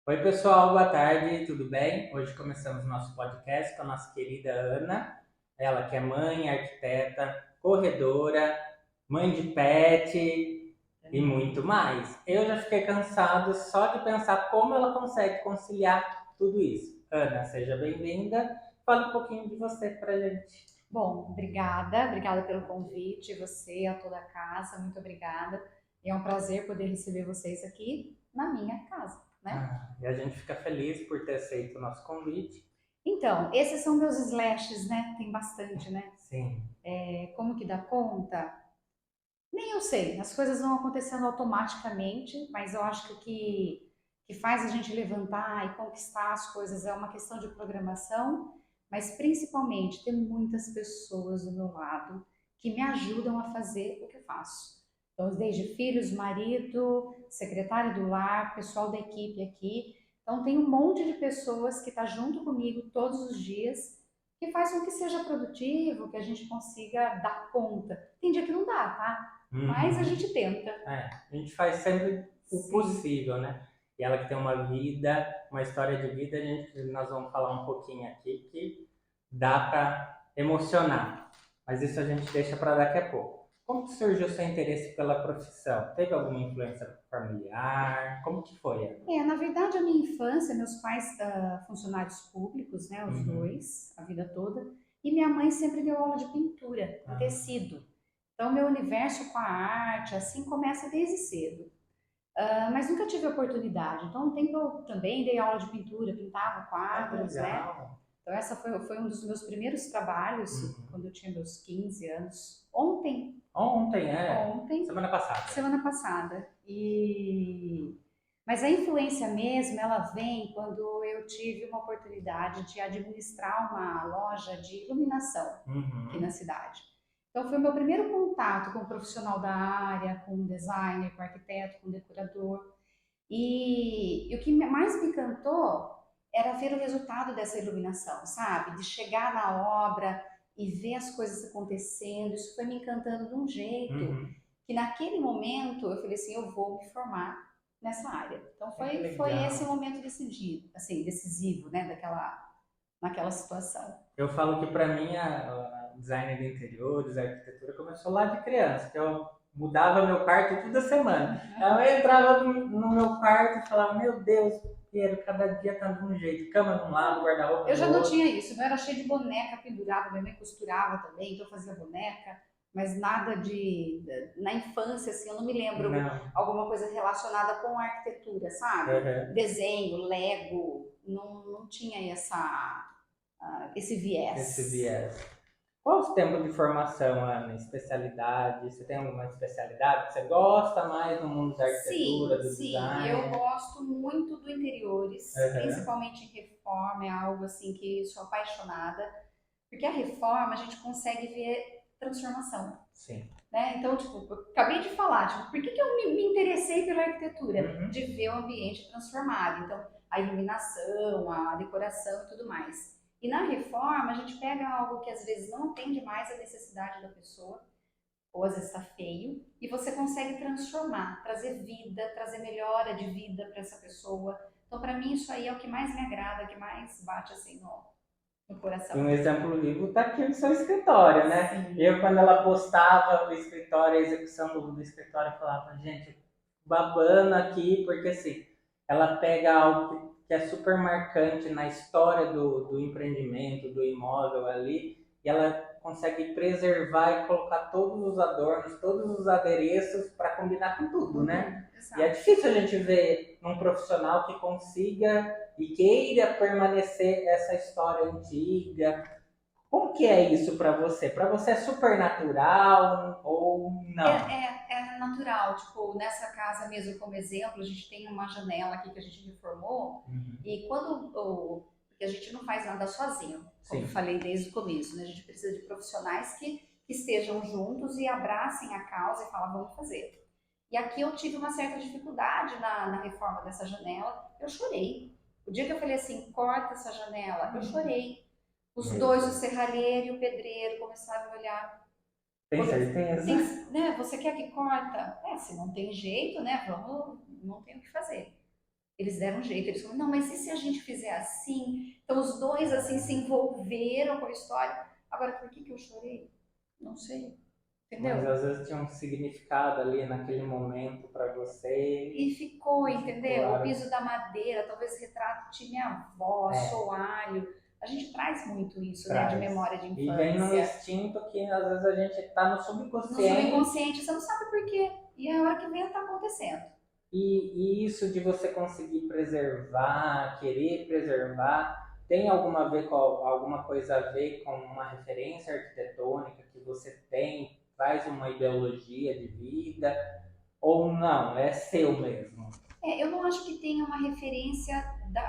Oi, pessoal, boa tarde, tudo bem? Hoje começamos nosso podcast com a nossa querida Ana, ela que é mãe, arquiteta, corredora, mãe de pet e muito mais. Eu já fiquei cansado só de pensar como ela consegue conciliar tudo isso. Ana, seja bem-vinda. Fala um pouquinho de você pra gente. Bom, obrigada pelo convite, você, a toda a casa, muito obrigada. É um prazer poder receber vocês aqui na minha casa, né? E a gente fica feliz por ter aceito o nosso convite. Então, esses são meus slashes, né? Tem bastante, né? Sim. Como que dá conta? Nem eu sei, as coisas vão acontecendo automaticamente, mas eu acho que o que faz a gente levantar e conquistar as coisas é uma questão de programação, mas principalmente ter muitas pessoas do meu lado que me ajudam a fazer o que eu faço. Então, desde filhos, marido, secretário do lar, pessoal da equipe aqui. Então, tem um monte de pessoas que está junto comigo todos os dias, que faz com que seja produtivo, que a gente consiga dar conta. Tem dia que não dá, tá? Mas a Uhum. gente tenta. A gente faz sempre o Sim. possível, né? E ela que tem uma vida, uma história de vida, nós vamos falar um pouquinho aqui que dá para emocionar. Mas isso a gente deixa para daqui a pouco. Como que surgiu o seu interesse pela profissão? Teve alguma influência familiar? Como que foi, Ana? Na verdade, a minha infância, meus pais funcionários públicos, né, os Uhum. dois, a vida toda, e minha mãe sempre deu aula de pintura, em Ah, tecido. Então, meu universo com a arte, assim, começa desde cedo. Mas nunca tive oportunidade. Então, um tempo eu também dei aula de pintura, pintava que quadros, né? legal. Então, essa foi um dos meus primeiros trabalhos, Uhum. quando eu tinha meus 15 anos. Ontem, Ontem, semana passada. semana passada. Mas a influência mesmo, ela vem quando eu tive uma oportunidade de administrar uma loja de iluminação aqui na Uhum. cidade. Então foi o meu primeiro contato com o profissional da área, com o designer, com o arquiteto, com o decorador. E o que mais me encantou era ver o resultado dessa iluminação, sabe? De chegar na obra e ver as coisas acontecendo. Isso foi me encantando de um jeito Uhum. que naquele momento eu falei assim, eu vou me formar nessa área. Então Que foi esse o legal. momento decidido, assim, decisivo, né, naquela situação. Eu falo que para mim a design de interiores, a arquitetura começou lá de criança, que eu mudava meu quarto toda semana. Eu entrava no meu quarto e falava, meu Deus, Piero, cada dia tá de um jeito, cama de um lado, guarda-roupa Eu do já não tinha outro. isso, não era cheio de boneca pendurada, minha mãe costurava também, então eu fazia boneca, mas nada na infância, assim, eu não me lembro Não. alguma coisa relacionada com a arquitetura, sabe? Uhum. Desenho, Lego, não tinha esse Esse viés. viés. Qual os tempos de formação, Ana? Especialidade? Você tem alguma especialidade que você gosta mais no mundo da arquitetura, Sim, do sim, eu design? gosto muito do interiores, Uhum. principalmente em reforma, é algo assim que sou apaixonada, porque a reforma a gente consegue ver transformação. Sim. Né? Então, tipo, eu acabei de falar, tipo, por que eu me interessei pela arquitetura? Uhum. De ver o ambiente transformado. Então, a iluminação, a decoração e tudo mais. E na reforma, a gente pega algo que às vezes não atende mais a necessidade da pessoa, ou às vezes está feio, e você consegue transformar, trazer vida, trazer melhora de vida para essa pessoa. Então, para mim, isso aí é o que mais me agrada, o que mais bate assim no E um coração. exemplo vivo está aqui no seu escritório, né? Eu, Sim. quando ela postava o escritório, a execução do escritório, eu falava, gente, babando aqui, porque assim, ela pega algo que é super marcante na história do empreendimento, do imóvel ali, e ela consegue preservar e colocar todos os adornos, todos os adereços para combinar com tudo, Com né? tudo, E é exato. difícil a gente ver um profissional que consiga e queira permanecer essa história antiga. Como que é isso para você? Para você é super natural ou É, não? é natural, tipo, nessa casa mesmo, como exemplo, a gente tem uma janela aqui que a gente reformou, Uhum. e porque a gente não faz nada sozinho, como eu Sim. falei desde o começo, né? A gente precisa de profissionais que estejam juntos e abracem a causa e falam, vamos fazer. E aqui eu tive uma certa dificuldade na reforma dessa janela, eu chorei. O dia que eu falei assim, corta essa janela, eu chorei. Os Meu dois, o Deus. serralheiro e o pedreiro, começaram a me olhar. Tem certeza? Né, você quer que corta? Se não tem jeito, né? Vamos, não tem o que fazer. Eles deram um jeito, eles falaram, não, mas e se a gente fizer assim? Então os dois assim se envolveram com a história. Agora, por que que eu chorei? Não sei, Mas entendeu? às vezes tinha um significado ali naquele momento para você E ficou, e ficou entendeu? O piso da madeira, talvez retrato de minha avó, é, soalho. A gente traz muito isso, né, de traz. memória de E vem num infância. instinto que às vezes a gente está no No subconsciente subconsciente, você não sabe por quê. E a hora que vem, tá acontecendo. e isso de você conseguir preservar, querer preservar, tem alguma coisa a ver com uma referência arquitetônica que você tem, traz uma ideologia de vida, ou não, é seu mesmo? É, eu não acho que tenha uma referência da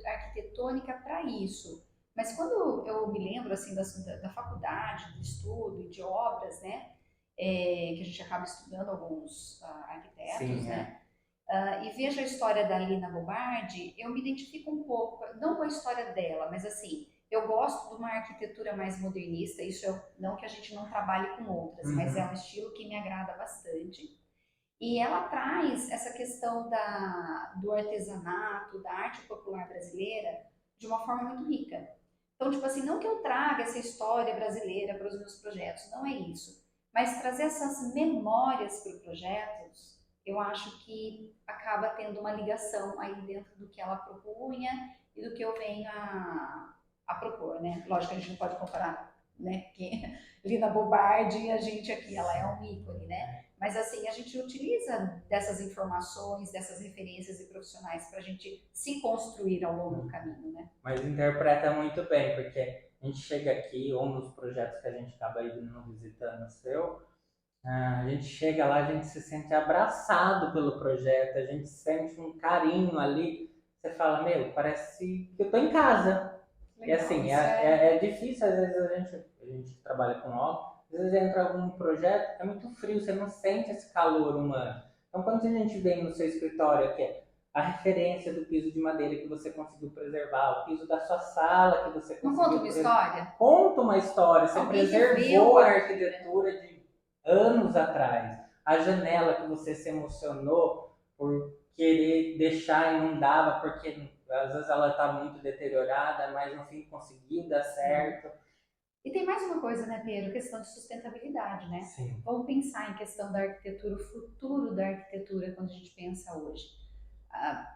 arquitetônica para isso. Mas quando eu me lembro assim da faculdade, do estudo e de obras, né, que a gente acaba estudando alguns arquitetos, Sim, né, é. e vejo a história da Lina Bobardi, eu me identifico um pouco, não com a história dela, mas assim, eu gosto de uma arquitetura mais modernista, isso não que a gente não trabalhe com outras, mas é um Uhum. estilo que me agrada bastante. E ela traz essa questão do artesanato, da arte popular brasileira, de uma forma muito rica. Então, tipo assim, não que eu traga essa história brasileira para os meus projetos, não é isso. Mas trazer essas memórias para os projetos, eu acho que acaba tendo uma ligação aí dentro do que ela propunha e do que eu venho a propor, né? Lógico que a gente não pode comparar, né? Que Lina Bobardi e a gente aqui, ela é um ícone, né? Mas assim, a gente utiliza dessas informações, dessas referências e profissionais para a gente se construir ao longo do caminho, né? Mas interpreta muito bem, porque a gente chega aqui, ou nos projetos que a gente acaba indo visitando o seu, a gente chega lá, a gente se sente abraçado pelo projeto, a gente sente um carinho ali. Você fala, meu, parece que eu tô em casa. E Legal, assim, isso é. é difícil, às vezes a gente trabalha com obra, às vezes entra algum projeto, é muito frio, você não sente esse calor humano. Então, quando a gente vem no seu escritório aqui, a referência do piso de madeira que você conseguiu preservar, o piso da sua sala que você Não conta conseguiu uma preservar, história? conta uma história, você Alguém viveu preservou a aquilo, né? arquitetura de anos atrás. A janela que você se emocionou por querer deixar e não dava, porque às vezes ela está muito deteriorada, mas no fim conseguiu dar Sim. certo. E tem mais uma coisa, né, Pedro? Questão de sustentabilidade, né? Sim. Vamos pensar em questão da arquitetura, o futuro da arquitetura quando a gente pensa hoje.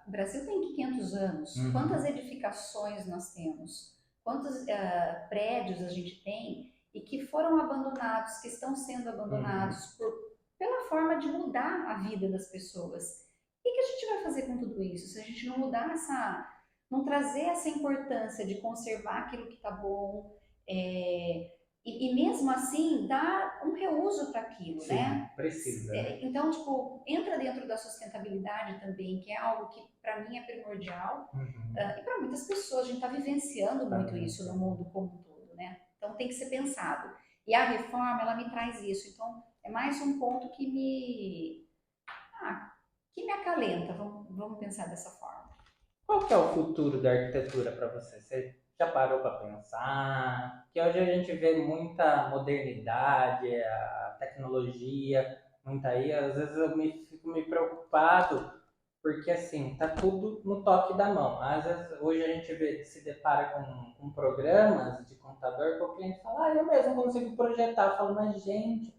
O Brasil tem 500 anos. Quantas Uhum. edificações nós temos? Quantos prédios a gente tem e que foram abandonados, que estão sendo Uhum. abandonados pela forma de mudar a vida das pessoas? O que a gente vai fazer com tudo isso? Se a gente não mudar não trazer essa importância de conservar aquilo que está bom, e mesmo assim dar um reuso para aquilo, Sim, né? precisa, né? Então, tipo, entra dentro da sustentabilidade também, que é algo que para mim é primordial, Uhum. e para muitas pessoas, a gente está vivenciando Tá muito isso no vivenciando. mundo como um todo, né? Então tem que ser pensado. E a reforma, ela me traz isso. Então, é mais um ponto ah, que me acalenta, vamos pensar dessa forma. Qual que é o futuro da arquitetura para você? Você já parou para pensar? Que hoje a gente vê muita modernidade, a tecnologia, muita aí. Às vezes eu fico me preocupado porque assim tá tudo no toque da mão. Às vezes hoje a gente se depara com programas de computador que o cliente fala, eu mesmo consigo projetar. Eu falo, mas gente,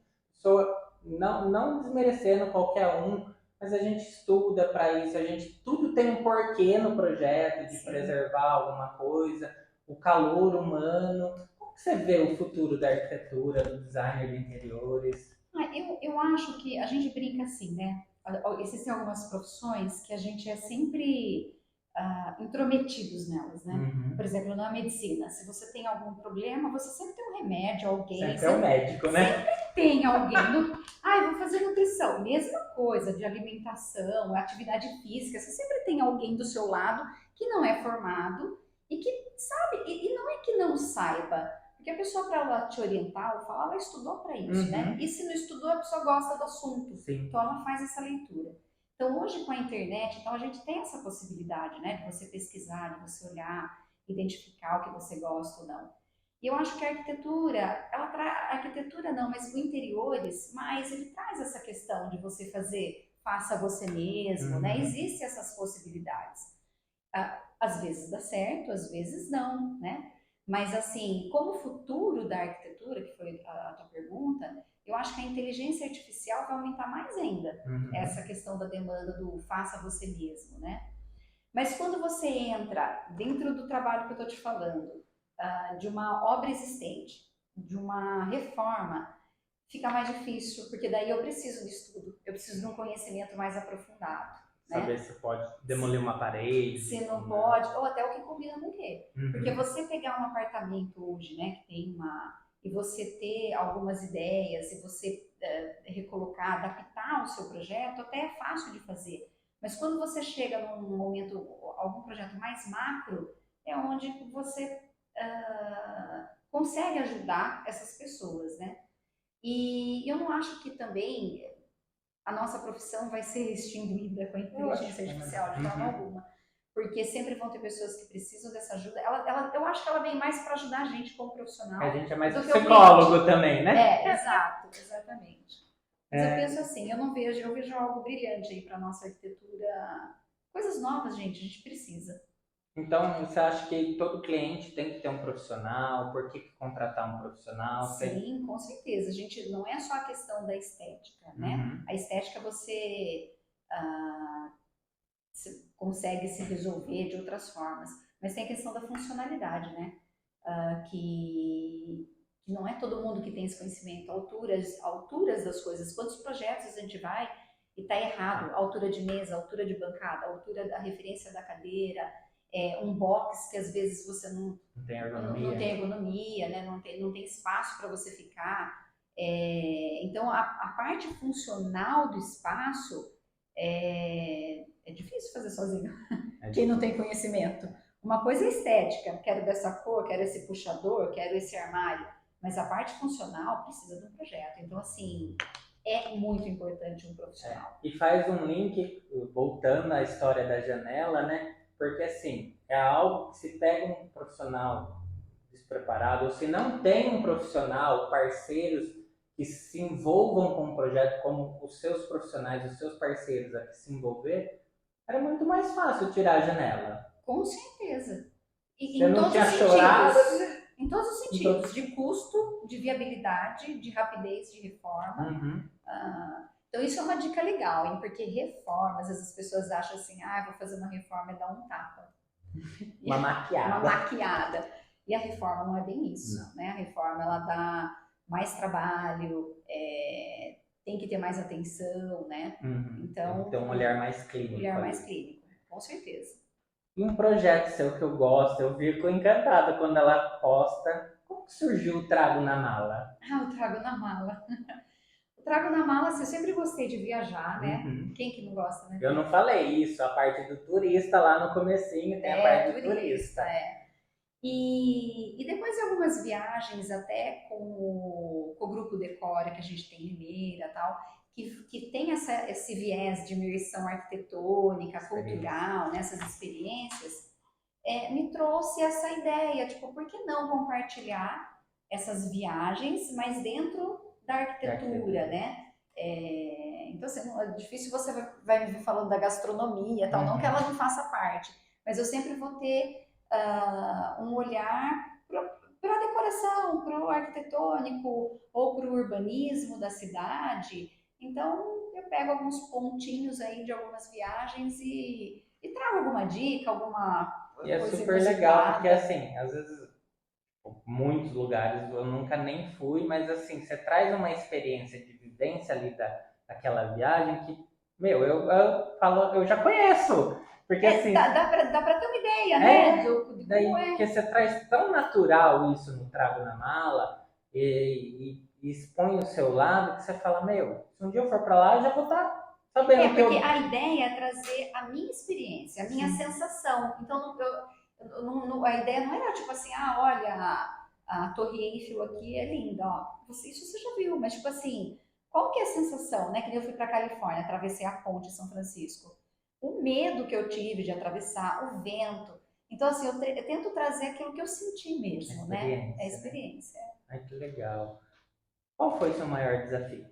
não desmerecendo qualquer um, mas a gente estuda para isso, a gente tudo tem um porquê no projeto de Sim. preservar alguma coisa, o calor humano. Como que você vê o futuro da arquitetura, do design de interiores? Eu acho que a gente brinca assim, né? Existem algumas profissões que a gente é sempre intrometidos nelas, né? Por Uhum. exemplo, na medicina, se você tem algum problema, você sempre tem um remédio, alguém, Sempre é o médico, sempre né? tem alguém. Eu vou fazer nutrição, mesma coisa, de alimentação, atividade física, você sempre tem alguém do seu lado que não é formado e que sabe, e não é que não saiba, porque a pessoa, para ela te orientar ou falar, ela estudou para isso, né? E Uhum. se não estudou, a pessoa gosta do assunto. Sim. Então, ela faz essa leitura. Então, hoje, com a internet, então, a gente tem essa possibilidade, né? De você pesquisar, de você olhar, identificar o que você gosta ou não. E eu acho que a arquitetura, arquitetura não, mas o interiores, mas ele traz essa questão de você fazer faça você mesmo, né? Uhum. Existem essas possibilidades. Às vezes dá certo, às vezes não, né? Mas assim, como futuro da arquitetura, que foi a tua pergunta, eu acho que a inteligência artificial vai aumentar mais ainda essa Uhum. questão da demanda do faça você mesmo, né? Mas quando você entra dentro do trabalho que eu estou te falando, de uma obra existente, de uma reforma, fica mais difícil, porque daí eu preciso de estudo, eu preciso de um conhecimento mais aprofundado, Saber né? se pode demolir uma parede Se não ou não. pode, ou até o que combina com o quê. Porque Uhum. você pegar um apartamento hoje, né, que tem e você ter algumas ideias, e você recolocar, adaptar o seu projeto, até é fácil de fazer. Mas quando você chega num momento, algum projeto mais macro, é onde você consegue ajudar essas pessoas, né? E eu não acho que também a nossa profissão vai ser extinguida com a Eu acho inteligência que não. artificial de forma Uhum. alguma, porque sempre vão ter pessoas que precisam dessa ajuda. Eu acho que ela vem mais para ajudar a gente como A profissional gente é mais do que o psicólogo cliente. também, né? É, exato, exatamente. Mas eu É, penso assim, eu vejo algo brilhante aí para nossa arquitetura, coisas novas, gente, a gente precisa. então, você acha que todo cliente tem que ter um profissional? Por que contratar um profissional? Você... Sim, com certeza. A gente não é só a questão da estética, né? Uhum. A estética você ah, consegue se resolver de outras formas. Mas tem a questão da funcionalidade, né? Que não é todo mundo que tem esse conhecimento. Alturas das coisas. Quantos projetos a gente vai e está errado? Altura de mesa, altura de bancada, altura da referência da cadeira, um box que às vezes você Não tem não tem ergonomia? ergonomia, né? Não tem espaço para você ficar. Então, a parte funcional do espaço é difícil fazer sozinho, É quem não difícil. tem conhecimento. Uma coisa é estética, quero dessa cor, quero esse puxador, quero esse armário, mas a parte funcional precisa de um projeto. Então, assim, é muito importante um profissional. E faz um link, voltando à história da janela, né? Porque assim, é algo que se pega um profissional despreparado, ou se não tem um profissional, parceiros que se envolvam com o projeto, como os seus profissionais, os seus parceiros a que se envolver, era muito mais fácil tirar a janela. Com certeza. E Você em não todos os tinha chorado sentidos. Em todos os em sentidos. todos. De custo, de viabilidade, de rapidez de reforma. Uhum. Então, isso é uma dica legal, hein? Porque reforma, às vezes as pessoas acham assim, vou fazer uma reforma e dar um tapa. Uma Uma maquiada. maquiada. E a reforma não é bem Não. isso, né? A reforma, ela dá mais trabalho, tem que ter mais atenção, né? Uhum. Tem que ter Então, um olhar mais o clínico olhar mais ali. clínico, com certeza. E um projeto seu que eu gosto, eu fico encantada quando ela posta. Como que surgiu o Trago na Mala? O trago na mala. O trago na mala, assim, eu sempre gostei de viajar, né? Uhum. Quem que não gosta, né? Eu não falei isso, a parte do turista lá no comecinho tem a parte do Turista, turista. E depois de algumas viagens até com o grupo Decora que a gente tem em Limeira e tal, que tem esse viés de imersão arquitetônica, Experiência. cultural, nessas experiências, me trouxe essa ideia, tipo, por que não compartilhar essas viagens, mas dentro da Da arquitetura, arquitetura. né? Então, assim, é difícil você vai me vir falando da gastronomia, tal, não que ela Uhum. não faça parte, mas eu sempre vou ter um olhar para a decoração, para o arquitetônico ou para o urbanismo da cidade. Então, eu pego alguns pontinhos aí de algumas viagens e trago alguma dica, alguma E é coisa super legal, porque inusitada. assim, às vezes, muitos lugares eu nunca nem fui, mas assim, você traz uma experiência de vivência ali daquela viagem que, meu, eu falo, eu já conheço. Porque assim, Dá para ter uma ideia, né? é, De como daí é. porque você traz tão natural isso no Trago na Mala e expõe o seu lado que você fala, meu, se um dia eu for pra lá, eu já vou estar sabendo que Porque eu. a ideia é trazer a minha experiência, a minha Sim, sensação. Então, a ideia não era tipo assim, olha, a Torre Eiffel aqui é linda, ó. Isso você já viu, mas tipo assim, qual que é a sensação, né? Que nem eu fui para Califórnia, atravessei a ponte de São Francisco. O medo que eu tive de atravessar, o vento. Então, assim, eu tento trazer aquilo que eu senti a mesmo, né? É a experiência, né? experiência. Ai, que legal. Qual foi seu maior desafio?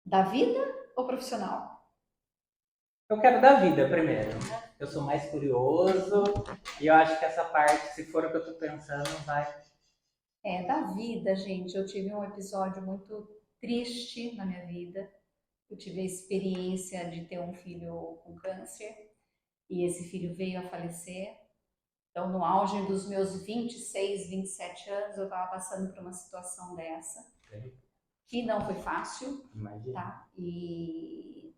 Da vida ou profissional? Eu quero da vida primeiro. Eu sou mais curioso e eu acho que essa parte, se for o que eu tô pensando, vai. Da vida, gente. Eu tive um episódio muito triste na minha vida. Eu tive a experiência de ter um filho com câncer e esse filho veio a falecer. Então, no auge dos meus 26, 27 anos, eu estava passando por uma situação dessa, que não foi fácil, Imagina. tá? E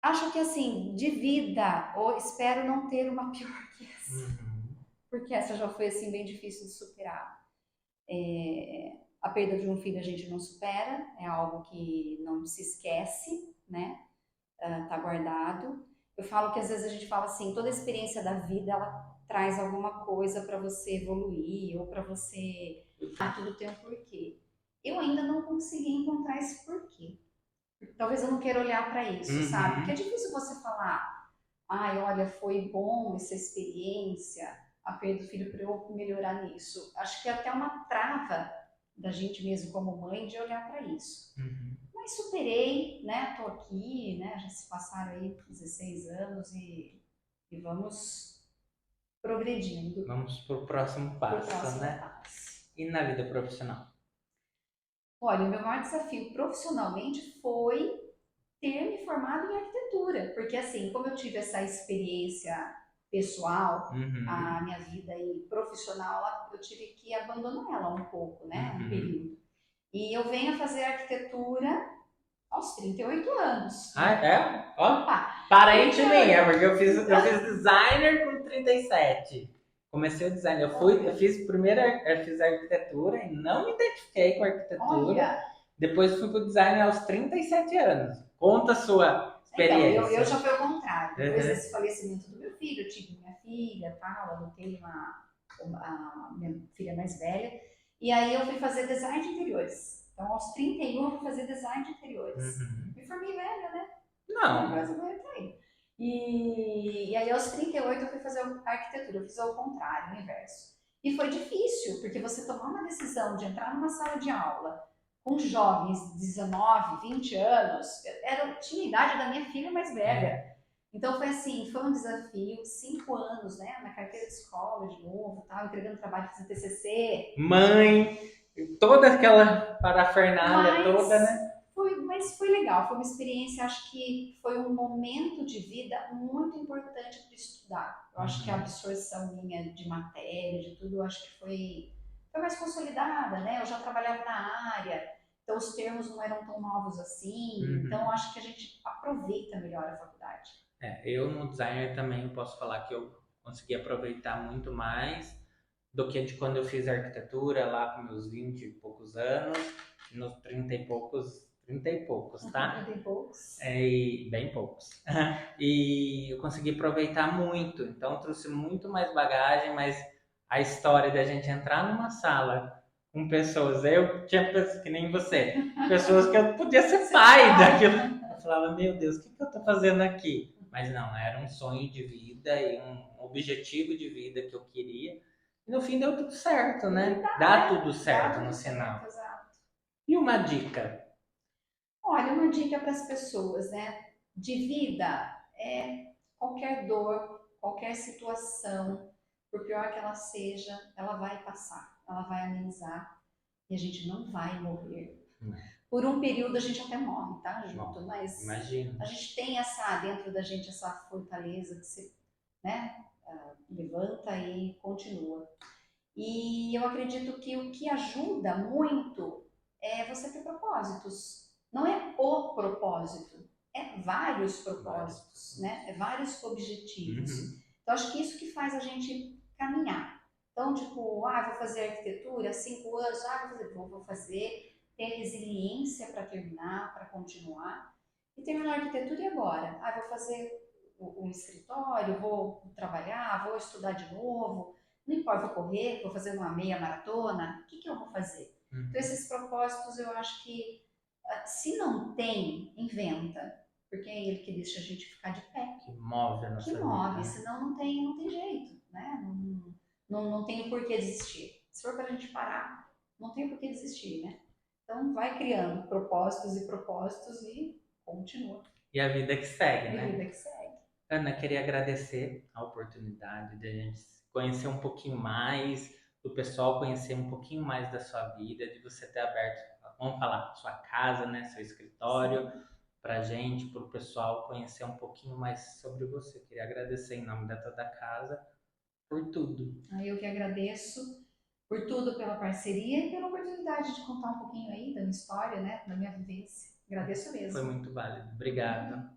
acho que assim, de vida, ou espero não ter uma pior que essa, porque essa já foi assim bem difícil de superar. A perda de um filho a gente não supera, é algo que não se esquece, né? Tá guardado. Eu falo que às vezes a gente fala assim, toda a experiência da vida ela traz alguma coisa para você evoluir ou para você, tudo tem um porquê. Eu ainda não consegui encontrar esse porquê. Talvez eu não queira olhar para isso, sabe? Porque é difícil você falar, ai, olha, foi bom essa experiência, a perda do filho para eu melhorar nisso. Acho que é até uma trava da gente mesmo como mãe de olhar para isso. Mas superei, né? Tô aqui, né? Já se passaram aí 16 anos e vamos progredindo Vamos pro próximo para o passo, próximo né? passo. E na vida profissional? Olha, o meu maior desafio profissionalmente foi ter me formado em arquitetura, porque assim, como eu tive essa experiência pessoal, a minha vida aí profissional, eu tive que abandonar ela um pouco, né, um período. E eu venho a fazer arquitetura aos 38 anos. Ah, é? Ó, Opa! parente 38. minha, porque eu fiz designer com 37. Comecei o design. Eu fiz primeiro, eu fiz arquitetura e não me identifiquei com arquitetura. Olha, Depois fui pro design aos 37 anos. Conta a sua então, eu experiência. já fui ao contrário. Depois Uhum. desse falecimento do meu filho, eu tive minha filha, tal, adotei a minha filha mais velha. E aí eu fui fazer design de interiores. Então, aos 31 eu fui fazer design de interiores. Me formei velha, né? Não. Mais ou menos aí. E aí aos 38 eu fui fazer arquitetura, eu fiz ao contrário, o inverso. E foi difícil, porque você tomar uma decisão de entrar numa sala de aula com jovens de 19, 20 anos, tinha a idade da minha filha mais velha. Então foi assim, foi um desafio, 5 anos, né, na carteira de escola de novo, tal, entregando trabalho, fazendo TCC. Mãe, toda aquela parafernália toda, né? Mas foi legal, foi uma experiência, acho que foi um momento de vida muito importante para estudar. Eu acho que a absorção minha de matéria, de tudo, eu acho que foi mais consolidada, né? Eu já trabalhava na área, então os termos não eram tão novos assim, então eu acho que a gente aproveita melhor a faculdade. Eu no designer também posso falar que eu consegui aproveitar muito mais do que de quando eu fiz arquitetura lá com meus 20 e poucos anos, nos 30 e poucos, tá? 30 e poucos. E bem poucos. E eu consegui aproveitar muito, então trouxe muito mais bagagem, mas a história da gente entrar numa sala com pessoas, eu tinha pessoas que nem você, pessoas que eu podia ser pai daquilo. Eu falava, meu Deus, o que eu tô fazendo aqui? Mas não, era um sonho de vida e um objetivo de vida que eu queria. E no fim deu tudo certo, né? Dá tudo certo no final. Exato. E uma dica? Olha, uma dica para as pessoas, né? De vida é qualquer dor, qualquer situação, por pior que ela seja, ela vai passar, ela vai amenizar e a gente não vai morrer. Por um período a gente até morre, tá, junto, mas imagino. A gente tem essa dentro da gente essa fortaleza que se, né, levanta e continua. E eu acredito que o que ajuda muito é você ter propósitos. Não é o propósito, é vários propósitos, né? É vários objetivos. Então, acho que isso que faz a gente caminhar. Então, tipo, vou fazer arquitetura, 5 anos, vou fazer, ter resiliência para terminar, para continuar. E terminar a arquitetura e agora? Vou fazer um escritório, vou trabalhar, vou estudar de novo, não importa, vou correr, vou fazer uma meia maratona, o que eu vou fazer? Então, esses propósitos eu acho que, se não tem, inventa, porque é ele que deixa a gente ficar de pé. Que move a nossa vida. Senão não tem jeito, né? Não tem o porquê desistir. Se for para a gente parar, não tem o porquê desistir, né? Então, vai criando propósitos e propósitos e continua. E a vida que segue, E a né? vida que segue. Ana, queria agradecer a oportunidade de a gente conhecer um pouquinho mais, do pessoal conhecer um pouquinho mais da sua vida, de você ter aberto, vamos falar, sua casa, né, seu escritório, para gente, para o pessoal conhecer um pouquinho mais sobre você. Queria agradecer em nome da toda a casa por tudo. Eu que agradeço por tudo, pela parceria e pela oportunidade de contar um pouquinho aí da minha história, né, da minha vivência. Agradeço Foi mesmo. muito válido. Obrigado.